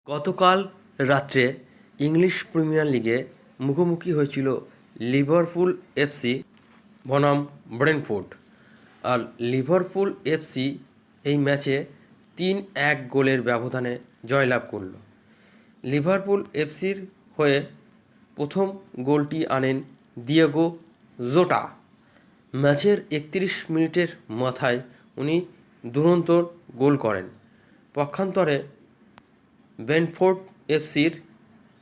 গতকাল রাত্রে English premier লিগে মুখোমুখি হয়েছিল লিভারপুল এফসি বনাম ব্রেন্টফোর্ড। আর লিভারপুল এফসি এই ম্যাচে 3-1 গোলের ব্যবধানে জয়লাভ করল। লিভারপুল এফসির হয়ে প্রথম গোলটি আনেন দিয়েগো জোটা। ম্যাচের 31 মিনিটের মাথায় উনি দুরন্ত গোল করেন। পক্ষান্তরে ব্রেন্টফোর্ড এফসির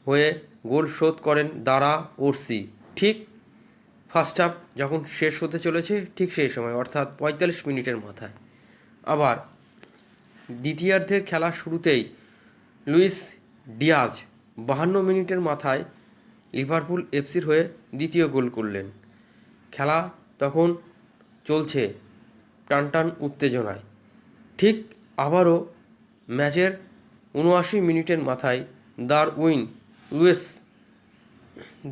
হয়ে গোল শোধ করেন দারা ওরসি ঠিক ফার্স্ট হাফ যখন শেষ হতে চলেছে ঠিক সেই সময়, অর্থাৎ 45 মিনিটের মাথায়। আবার দ্বিতীয়ার্ধের খেলা শুরুতেই লুইস ডিয়াজ 52 মিনিটের মাথায় লিভারপুল এফসির হয়ে দ্বিতীয় গোল করলেন। খেলা তখন চলছে টানটান উত্তেজনায়। ঠিক আবারও ম্যাচের 79 মিনিটের মাথায় ডারউইন লুইস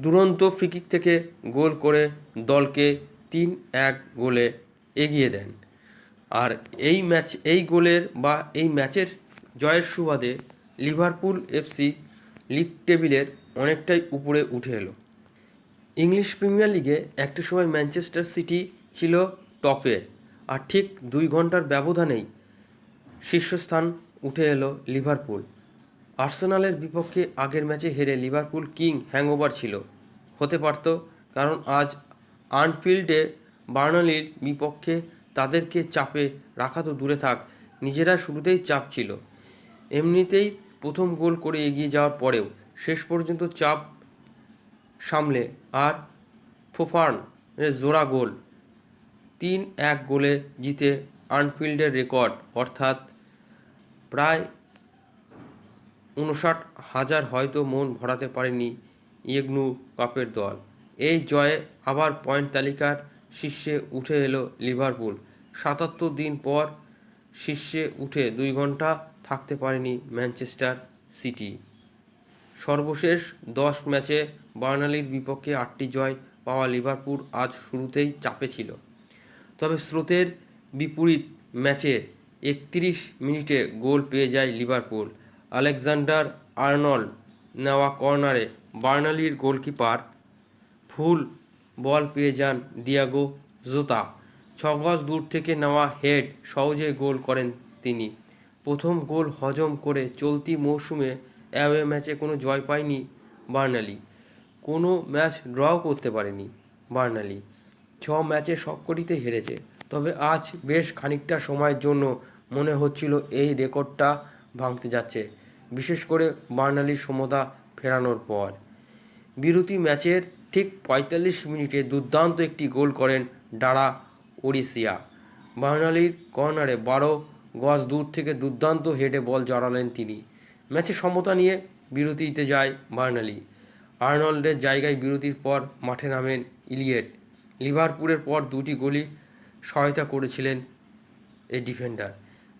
দুরন্ত ফ্রিকিক থেকে গোল করে দলকে 3-1 গোলে এগিয়ে দেন। আর এই ম্যাচের জয়ের সুবাদে লিভারপুল এফসি লিগ টেবিলের অনেকটাই উপরে উঠে এলো। ইংলিশ প্রিমিয়ার লিগে একটা সময় ম্যানচেস্টার সিটি ছিল টপে, আর ঠিক 2 ঘন্টার ব্যবধানেই শীর্ষস্থান উঠে এলো লিভারপুল। আর্সেনালের বিপক্ষে আগের ম্যাচে হেরে লিভারপুল কিং হ্যাংওভার ছিল হতে পারত, কারণ আজ আনফিল্ডে বার্নলির বিপক্ষে তাদেরকে চাপে রাখা তো দূরে থাক, নিজেরা শুরুতেই চাপ ছিল। এমনিতেই প্রথম গোল করে এগিয়ে যাওয়ার পরেও শেষ পর্যন্ত চাপ সামলে আর ফোফানের জোড়া গোল 3-1 গোলে জিতে আনফিল্ডের রেকর্ড, অর্থাৎ প্রায় 59,000 হয়তো মন ভরাতে পারেনি ইয়েগনু কাপের দল। এই জয়ে আবার পয়েন্ট তালিকার শীর্ষে উঠে এলো লিভারপুল। 77 দিন পর শীর্ষে উঠে 2 ঘন্টা থাকতে পারেনি ম্যানচেস্টার সিটি। সর্বশেষ 10 ম্যাচে বার্নলির বিপক্ষে 8টি জয় পাওয়া লিভারপুল আজ শুরুতেই চাপে ছিল। তবে স্রোতের বিপরীত ম্যাচে 31 মিনিটে গোল পেয়ে যায় লিভারপুল। আলেকজান্ডার আর্নল্ড নেওয়া কর্নারে বার্নলির গোলকিপার ভুল বল পেয়ে যান দিয়েগো জোতা। 6 গজ দূর থেকে নেওয়া হেড সহজেই গোল করেন তিনি। প্রথম গোল হজম করে চলতি মৌসুমে অ্যাওয়ে ম্যাচে কোনো জয় পায়নি বার্নলি, কোনো ম্যাচ ড্রও করতে পারেনি বার্নলি। 6 ম্যাচে সবকটিতে হেরেছে। তবে আজ বেশ খানিকটা সময়ের জন্য মনে হচ্ছিল এই রেকর্ডটা ভাঙতে যাচ্ছে, বিশেষ করে বার্নলির সমতা ফেরানোর পর। বিরতি ম্যাচের ঠিক 45 মিনিটে দুর্দান্ত একটি গোল করেন ডারা ওরিসিয়া। বার্নলির কর্নারে 12 গজ দূর থেকে দুর্দান্ত হেডে বল জড়ালেন তিনি। ম্যাচে সমতা নিয়ে বিরতিতে যায় বার্নলি। আর্নল্ডের জায়গায় বিরতির পর মাঠে নামেন ইলিয়েট। লিভারপুলের পর 2টি গোলই সহায়তা করেছিলেন এই ডিফেন্ডার।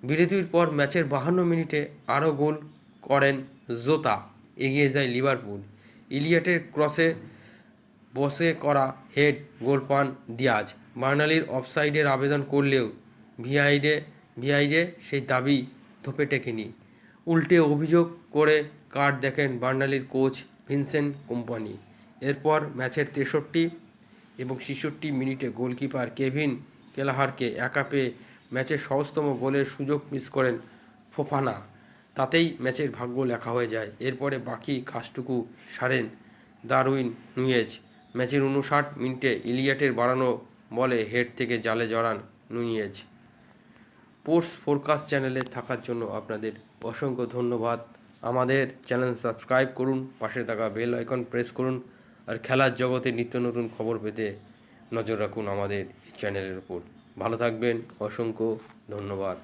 বিরতির পর ম্যাচের 52 মিনিটে আরও গোল করেন জোতা, এগিয়ে যায় লিভারপুল। ইলিয়েটের ক্রসে বসে করা হেড গোল পান দিয়াজ। বার্নলির অফসাইডের আবেদন করলেও ভিআইরে সেই দাবি ধোপে টেকেনি। উল্টে অভিযোগ করে কার্ড দেখেন বার্নলির কোচ ভিনসেন্ট কোম্পানি। এরপর ম্যাচের 63 এবং 66 মিনিটে গোলকিপার কেভিন কেলাহারকে একা পেয়ে ম্যাচের সহজতম গোলের সুযোগ মিস করেন ফোফানা। তাতেই ম্যাচের ভাগ্য লেখা হয়ে যায়। এরপরে বাকি কাজটুকু সারেন ডারউইন নুয়েজ। ম্যাচের 59 মিনিটে ইলিয়েটের বাড়ানো বলে হেড থেকে জালে জড়ান নুয়েজ। স্পোর্টস ফোরকাস্ট চ্যানেলে থাকার জন্য আপনাদের অসংখ্য ধন্যবাদ। আমাদের চ্যানেল সাবস্ক্রাইব করুন, পাশে থাকা বেল আইকন প্রেস করুন, আর খেলার জগতে নিত্য নতুন খবর পেতে নজর রাখুন আমাদের এই চ্যানেলের উপর। ভালো থাকবেন, অসংখ্য ধন্যবাদ।